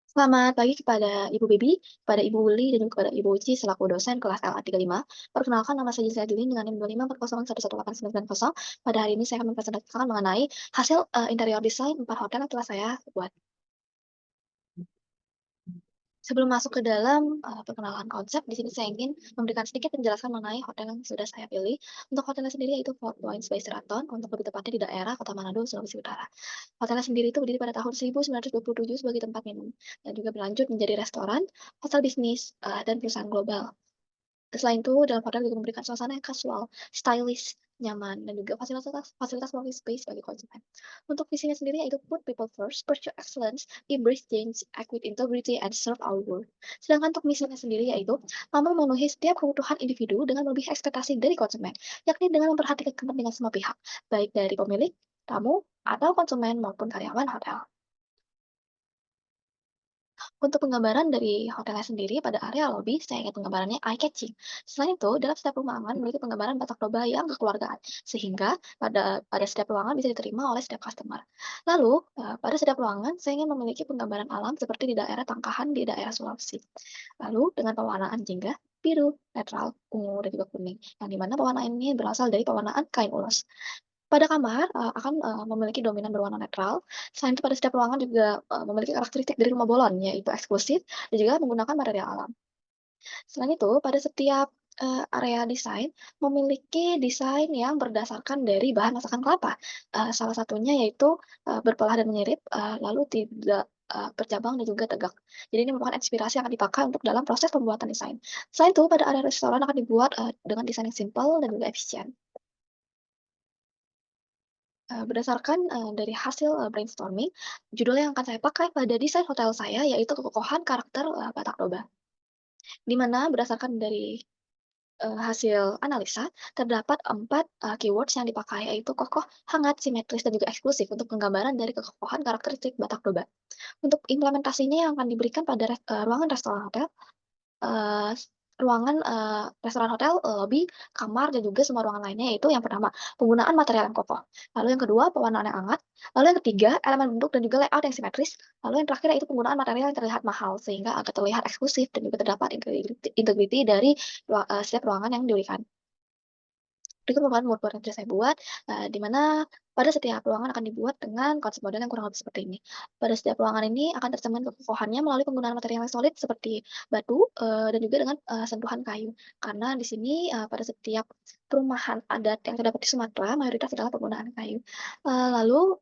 Selamat pagi kepada Ibu Baby, kepada Ibu Uli, dan juga kepada Ibu Uci selaku dosen kelas LA 35. Perkenalkan nama saya Julin dengan NIM 2540111990. Pada hari ini saya akan mempresentasikan mengenai hasil interior design 4 hotel yang telah saya buat. Sebelum masuk ke dalam perkenalan konsep, di sini saya ingin memberikan sedikit penjelasan mengenai hotel yang sudah saya pilih. Untuk hotelnya sendiri yaitu Four Points by Sheraton, untuk lebih tepatnya di daerah Kota Manado, Sulawesi Utara. Hotelnya sendiri itu berdiri pada tahun 1927 sebagai tempat minum, dan juga berlanjut menjadi restoran, hotel bisnis, dan perusahaan global. Selain itu, dalam hotel juga memberikan suasana yang casual, stylish, nyaman, dan juga fasilitas fasilitas workspace bagi konsumen. Untuk visinya sendiri yaitu put people first, pursue excellence, embrace change, act with integrity, and serve our world. Sedangkan untuk misinya sendiri yaitu mampu memenuhi setiap kebutuhan individu dengan melebihi ekspektasi dari konsumen, yakni dengan memperhatikan kepentingan semua pihak, baik dari pemilik, tamu, atau konsumen maupun karyawan hotel. Untuk penggambaran dari hotelnya sendiri pada area lobi, saya ingat penggambarannya eye-catching. Selain itu, dalam setiap ruangan memiliki penggambaran Batak Toba yang kekeluargaan, sehingga pada setiap ruangan bisa diterima oleh setiap customer. Lalu, pada setiap ruangan, saya ingin memiliki penggambaran alam seperti di daerah Tangkahan di daerah Sulawesi. Lalu, dengan pewarnaan jingga, biru, netral, ungu, dan juga kuning, yang dimana pewarnaan ini berasal dari pewarnaan kain ulos. Pada kamar, akan, memiliki dominan berwarna netral. Selain itu pada setiap ruangan juga, memiliki karakteristik dari rumah bolon, yaitu eksklusif dan juga menggunakan material alam. Selain itu, pada setiap, area desain memiliki desain yang berdasarkan dari bahan masakan kelapa. Salah satunya yaitu, berpelah dan menyirip, lalu tidak, bercabang dan juga tegak. Jadi ini merupakan inspirasi yang akan dipakai untuk dalam proses pembuatan desain. Selain itu, pada area restoran akan dibuat, dengan desain yang simpel dan juga efisien. Berdasarkan, dari hasil, brainstorming, judul yang akan saya pakai pada desain hotel saya yaitu kekokohan karakter, Batak Toba. Di mana berdasarkan dari, hasil analisa, terdapat 4 keywords yang dipakai yaitu kokoh, hangat, simetris, dan juga eksklusif untuk penggambaran dari kekokohan karakteristik Batak Toba. Untuk implementasinya yang akan diberikan pada ruangan restoran hotel, Eee, ruangan, restoran hotel, lobi, kamar, dan juga semua ruangan lainnya, yaitu yang pertama, penggunaan material yang kokoh. Lalu yang kedua, pewarnaan yang hangat. Lalu yang ketiga, elemen bentuk dan juga layout yang simetris. Lalu yang terakhir yaitu penggunaan material yang terlihat mahal, sehingga agar terlihat eksklusif dan juga terdapat integriti dari setiap ruangan yang diberikan. Berikut merupakan mood board yang sudah saya buat, di mana pada setiap ruangan akan dibuat dengan konsep model yang kurang lebih seperti ini. Pada setiap ruangan ini akan tercermin kekokohannya melalui penggunaan material yang solid seperti batu, dan juga dengan, sentuhan kayu. Karena di sini, pada setiap perumahan adat yang terdapat di Sumatera mayoritas adalah penggunaan kayu. Lalu,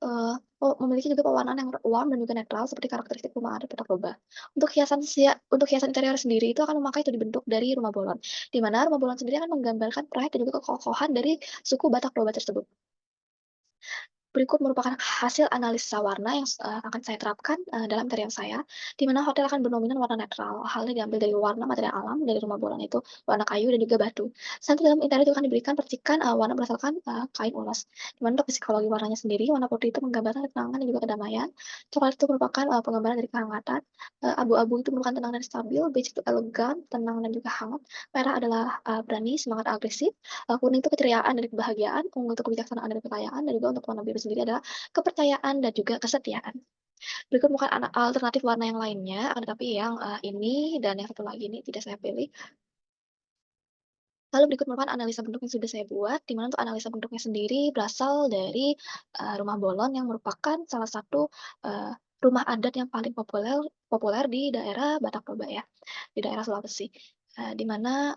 memiliki juga pewarnaan yang warm dan juga netral seperti karakteristik rumah adat Petak Toba. Untuk hiasan interior sendiri itu akan memakai studi bentuk dari rumah bolon. Di mana rumah bolon sendiri akan menggambarkan pride dan juga kekokohan dari suku Batak Toba tersebut. Berikut merupakan hasil analisa warna yang akan saya terapkan, dalam interior saya, di mana hotel akan bernominan warna netral. Hal ini diambil dari warna material alam dari rumah bola yaitu warna kayu dan juga batu. Selain itu dalam interior juga akan diberikan percikan, warna berdasarkan, kain ulos. Di mana untuk psikologi warnanya sendiri, warna putih itu menggambarkan ketenangan dan juga kedamaian, coklat itu merupakan, penggambaran dari kehangatan, abu-abu itu merupakan tenang dan stabil, beige itu elegan, tenang dan juga hangat, merah adalah, berani, semangat, agresif, kuning itu keceriaan dari kebahagiaan, ungu itu kebijaksanaan dari kekayaan, dan juga untuk warna biru sendiri adalah kepercayaan dan juga kesetiaan. Berikut bukan alternatif warna yang lainnya, akan tetapi yang, ini dan yang satu lagi ini tidak saya pilih. Lalu berikut merupakan analisa bentuk yang sudah saya buat, di mana untuk analisa bentuknya sendiri berasal dari, rumah bolon yang merupakan salah satu, rumah adat yang paling populer populer di daerah Batak Toba ya, di daerah Sulawesi. Di mana,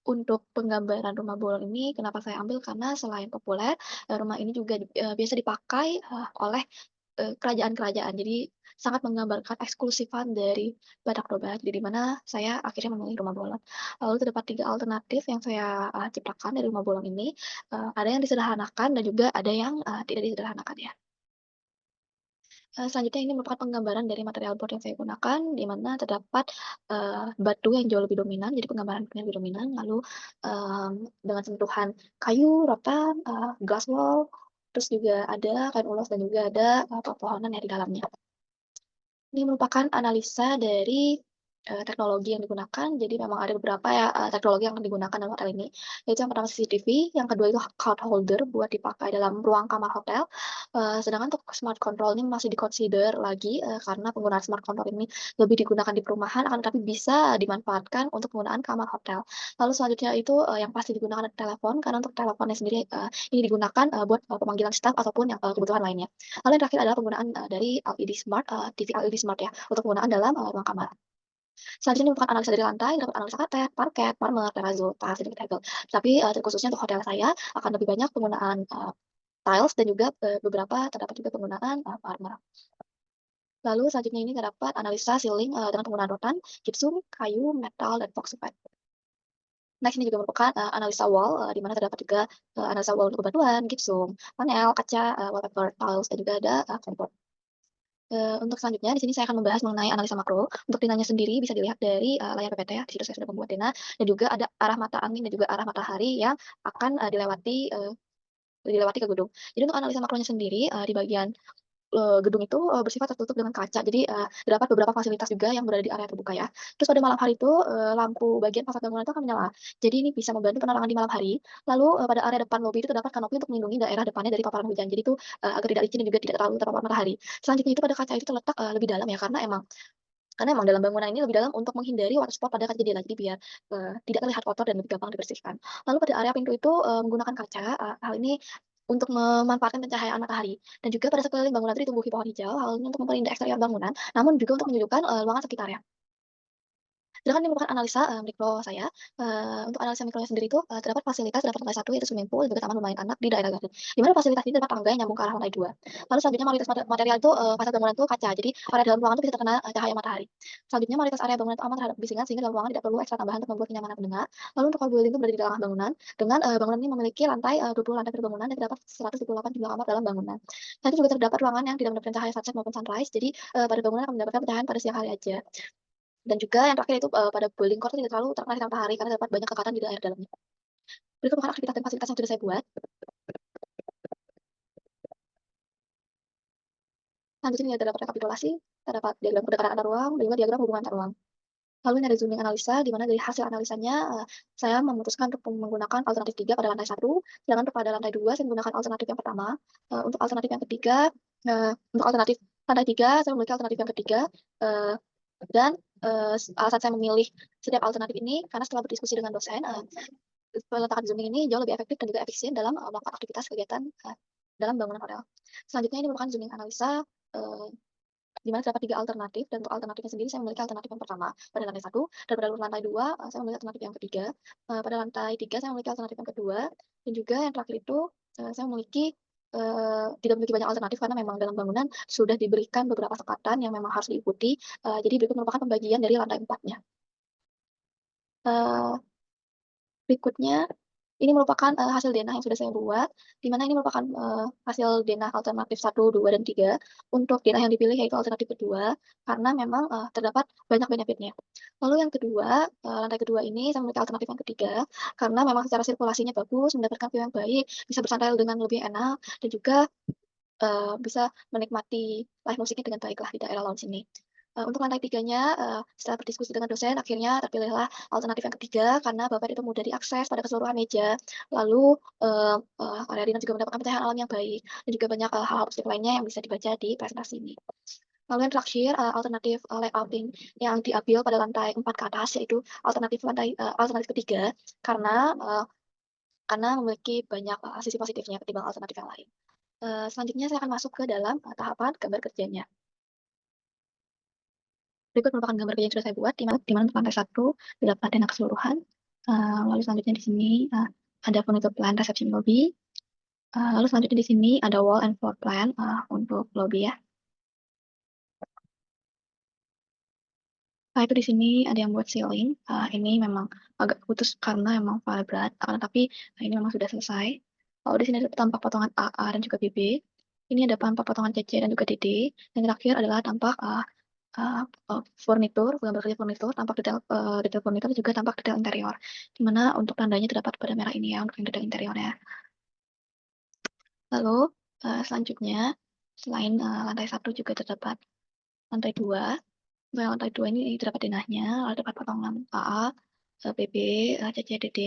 untuk penggambaran rumah bolon ini kenapa saya ambil, karena selain populer, rumah ini juga biasa dipakai, oleh kerajaan-kerajaan. Jadi sangat menggambarkan eksklusifan dari Batak Toba. Jadi di mana saya akhirnya memilih rumah bolon. Lalu terdapat 3 alternatif yang saya, ciptakan dari rumah bolon ini, ada yang disederhanakan dan juga ada yang, tidak disederhanakan ya. Selanjutnya ini merupakan penggambaran dari material board yang saya gunakan, di mana terdapat, batu yang jauh lebih dominan, jadi penggambarannya lebih dominan, lalu, dengan sentuhan kayu, rotan, glass wall, terus juga ada kain ulos dan juga ada, pepohonan ya di dalamnya. Ini merupakan analisa dari teknologi yang digunakan. Jadi memang ada beberapa ya, teknologi yang digunakan dalam hotel ini, yaitu yang pertama CCTV, yang kedua itu card holder buat dipakai dalam ruang kamar hotel, sedangkan untuk smart control ini masih di-consider lagi, karena penggunaan smart control ini lebih digunakan di perumahan, akan tetapi bisa dimanfaatkan untuk penggunaan kamar hotel. Lalu selanjutnya itu, yang pasti digunakan adalah telepon, karena untuk teleponnya sendiri, ini digunakan, buat, pemanggilan staf ataupun yang, kebutuhan lainnya. Lalu yang terakhir adalah penggunaan, dari LED smart, TV LED smart ya, untuk penggunaan dalam, ruang kamar. Selanjutnya merupakan analisa dari lantai, dapat analisa karpet, parket, marmer, terrazzo, tas, dan tegel. Tapi, terkhususnya untuk hotel saya akan lebih banyak penggunaan, tiles dan juga, beberapa terdapat juga penggunaan, marmer. Lalu selanjutnya ini terdapat analisa ceiling, dengan penggunaan rotan, gypsum, kayu, metal, dan box support. Next ini juga merupakan, analisa wall, di mana terdapat juga, analisa wall untuk bebatuan, gypsum, panel, kaca, wallpaper, tiles, dan juga ada, kompor. Untuk selanjutnya di sini saya akan membahas mengenai analisa makro. Untuk denahnya sendiri bisa dilihat dari, layar PPT ya, di situ saya sudah membuat denah dan juga ada arah mata angin dan juga arah matahari yang akan, dilewati ke gedung. Jadi untuk analisa makronya sendiri, di bagian gedung itu, bersifat tertutup dengan kaca. Jadi, terdapat beberapa fasilitas juga yang berada di area terbuka ya. Terus pada malam hari itu, lampu bagian fasad bangunan itu akan menyala. Jadi ini bisa membantu penerangan di malam hari. Lalu, pada area depan lobi itu terdapat kanopi untuk melindungi daerah depannya dari paparan hujan. Jadi itu, agar tidak licin dan juga tidak terlalu terpapar matahari. Selanjutnya itu pada kaca itu terletak, lebih dalam ya, karena emang dalam bangunan ini lebih dalam untuk menghindari water spot pada kaca jendela. Jadi biar, tidak terlihat kotor dan lebih gampang dibersihkan. Lalu pada area pintu itu, menggunakan kaca, hal ini untuk memanfaatkan pencahayaan matahari dan juga pada sekeliling bangunan itu ditumbuhi pohon hijau, hal ini untuk memperindah eksterior bangunan, namun juga untuk menyejukkan, ruangan sekitarnya. Sedangkan ini merupakan analisa, mikro saya, untuk analisa mikronya sendiri itu, terdapat fasilitas dapat lantai 1 yaitu swimming pool, juga taman bermain anak di daerah garden. Di mana fasilitas ini terdapat tangga yang nyambung ke arah lantai 2. Lalu selanjutnya mayoritas material itu, fasad bangunan itu kaca, jadi area dalam ruangan itu bisa terkena, cahaya matahari. Selanjutnya mayoritas area bangunan itu aman terhadap kebisingan sehingga dalam ruangan tidak perlu ekstra tambahan untuk membuat kenyamanan pendengar. Lalu untuk core building itu berada di tengah bangunan dengan, bangunan ini memiliki lantai, 20 lantai per bangunan dan terdapat 128 jumlah kamar dalam bangunan. Selain itu juga terdapat ruangan yang tidak mendapatkan cahaya sunset maupun sunrise, jadi, pada bangunan akan mendapatkan pencahayaan pada siang hari aja. Dan juga yang terakhir itu, pada boiling core itu tidak terlalu terkena sinar matahari karena terdapat banyak kekatan di daerah dalamnya. Berikut merupakan aktivitas dan fasilitas yang sudah saya buat. Selanjutnya ini terdapat rekapitulasi, terdapat diagram kedekatan antar ruang, dan juga diagram hubungan antar ruang. Lalu ini ada zooming analisa, di mana dari hasil analisanya, saya memutuskan untuk menggunakan alternatif 3 pada lantai 1, sedangkan untuk pada lantai 2 saya menggunakan alternatif yang pertama. Untuk alternatif yang ketiga, untuk alternatif lantai 3 saya memiliki alternatif yang ketiga, eee, dan, alasan saya memilih setiap alternatif ini karena setelah berdiskusi dengan dosen, peletakan zooming ini jauh lebih efektif dan juga efisien dalam, melakukan aktivitas kegiatan, dalam bangunan hotel. Selanjutnya ini merupakan zooming analisa, eee, di mana terdapat 3 alternatif dan untuk alternatifnya sendiri saya memiliki alternatif yang pertama pada lantai 1 dan pada lantai 2, saya memiliki alternatif yang ketiga. Pada lantai 3 saya memiliki alternatif yang kedua dan juga yang terakhir itu, saya memiliki, tidak memiliki banyak alternatif karena memang dalam bangunan sudah diberikan beberapa sekatan yang memang harus diikuti, jadi berikut merupakan pembagian dari lantai 4-nya. Eee Berikutnya, ini merupakan, hasil denah yang sudah saya buat, di mana ini merupakan, hasil denah alternatif 1, 2, dan 3. Untuk denah yang dipilih yaitu alternatif kedua, karena memang, terdapat banyak benefitnya. Lalu yang kedua, lantai kedua ini saya memiliki alternatif yang ketiga, karena memang secara sirkulasinya bagus, mendapatkan view yang baik, bisa bersantai dengan lebih enak, dan juga, bisa menikmati live musiknya dengan baiklah di daerah lounge ini. Untuk lantai tiganya, setelah berdiskusi dengan dosen akhirnya terpilihlah alternatif yang ketiga karena Bapak itu mudah diakses pada keseluruhan meja, lalu, area dinner juga mendapatkan pencahayaan alam yang baik, dan juga banyak, hal-hal positif lainnya yang bisa dibaca di presentasi ini. Lalu yang terakhir, alternatif, layouting yang diambil pada lantai 4 ke atas yaitu alternatif ketiga karena, memiliki banyak, sisi positifnya ketimbang alternatif yang lain. Selanjutnya saya akan masuk ke dalam, tahapan gambar kerjanya. Berikut merupakan gambar kerja yang sudah saya buat, di mana untuk lantai 1 terdapat tenda keseluruhan, lalu selanjutnya di sini, ada furnitur plan reception lobby, lalu selanjutnya di sini ada wall and floor plan, untuk lobby ya. Itu di sini ada yang buat ceiling, ini memang agak putus karena memang file berat, akan tetapi, ini memang sudah selesai. Lalu di sini ada tampak potongan AA dan juga BB. Ini ada tampak potongan CC dan juga DD, dan terakhir adalah tampak, Eee eee, gambar kerja furnitur, tampak detail furnitur juga tampak detail interior. Di mana untuk tandanya terdapat pada merah ini ya, untuk yang detail interiornya. Lalu, selanjutnya selain, lantai 1 juga terdapat lantai 2. Untuk yang lantai 2 ini terdapat denahnya, lalu terdapat potongan AA, BB, CC, DD,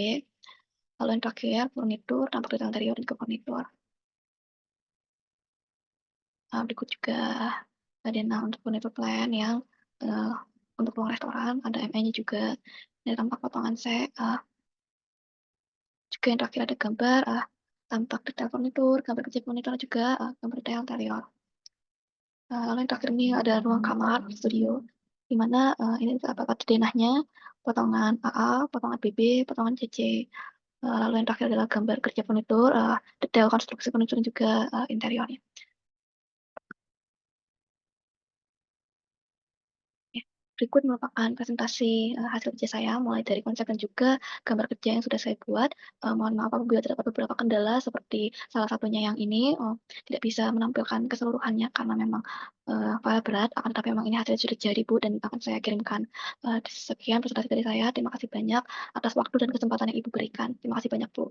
lalu yang terakhir furnitur, tampak detail interior dan juga furnitur. Berikut juga denah untuk furnitur plan yang, eee, untuk ruang restoran, ada ME-nya juga, dan tampak potongan C, juga yang terakhir ada gambar, tampak detail furnitur, gambar kecil furnitur, juga, gambar detail interior. Lalu yang terakhir ini ada ruang kamar, studio, di mana, ini terdapat denahnya, potongan AA, potongan BB, potongan CC, lalu yang terakhir adalah gambar kerja furnitur, detail konstruksi furnitur dan juga, interiornya. Ya, berikut merupakan presentasi, hasil kerja saya mulai dari konsep dan juga gambar kerja yang sudah saya buat. Mohon maaf apabila terdapat beberapa kendala seperti salah satunya yang ini, tidak bisa menampilkan keseluruhannya karena memang, file berat, akan tetapi memang ini hasilnya sudah jadi, Bu, dan akan saya kirimkan. Sekian presentasi dari saya, terima kasih banyak atas waktu dan kesempatan yang Ibu berikan. Terima kasih banyak, Bu.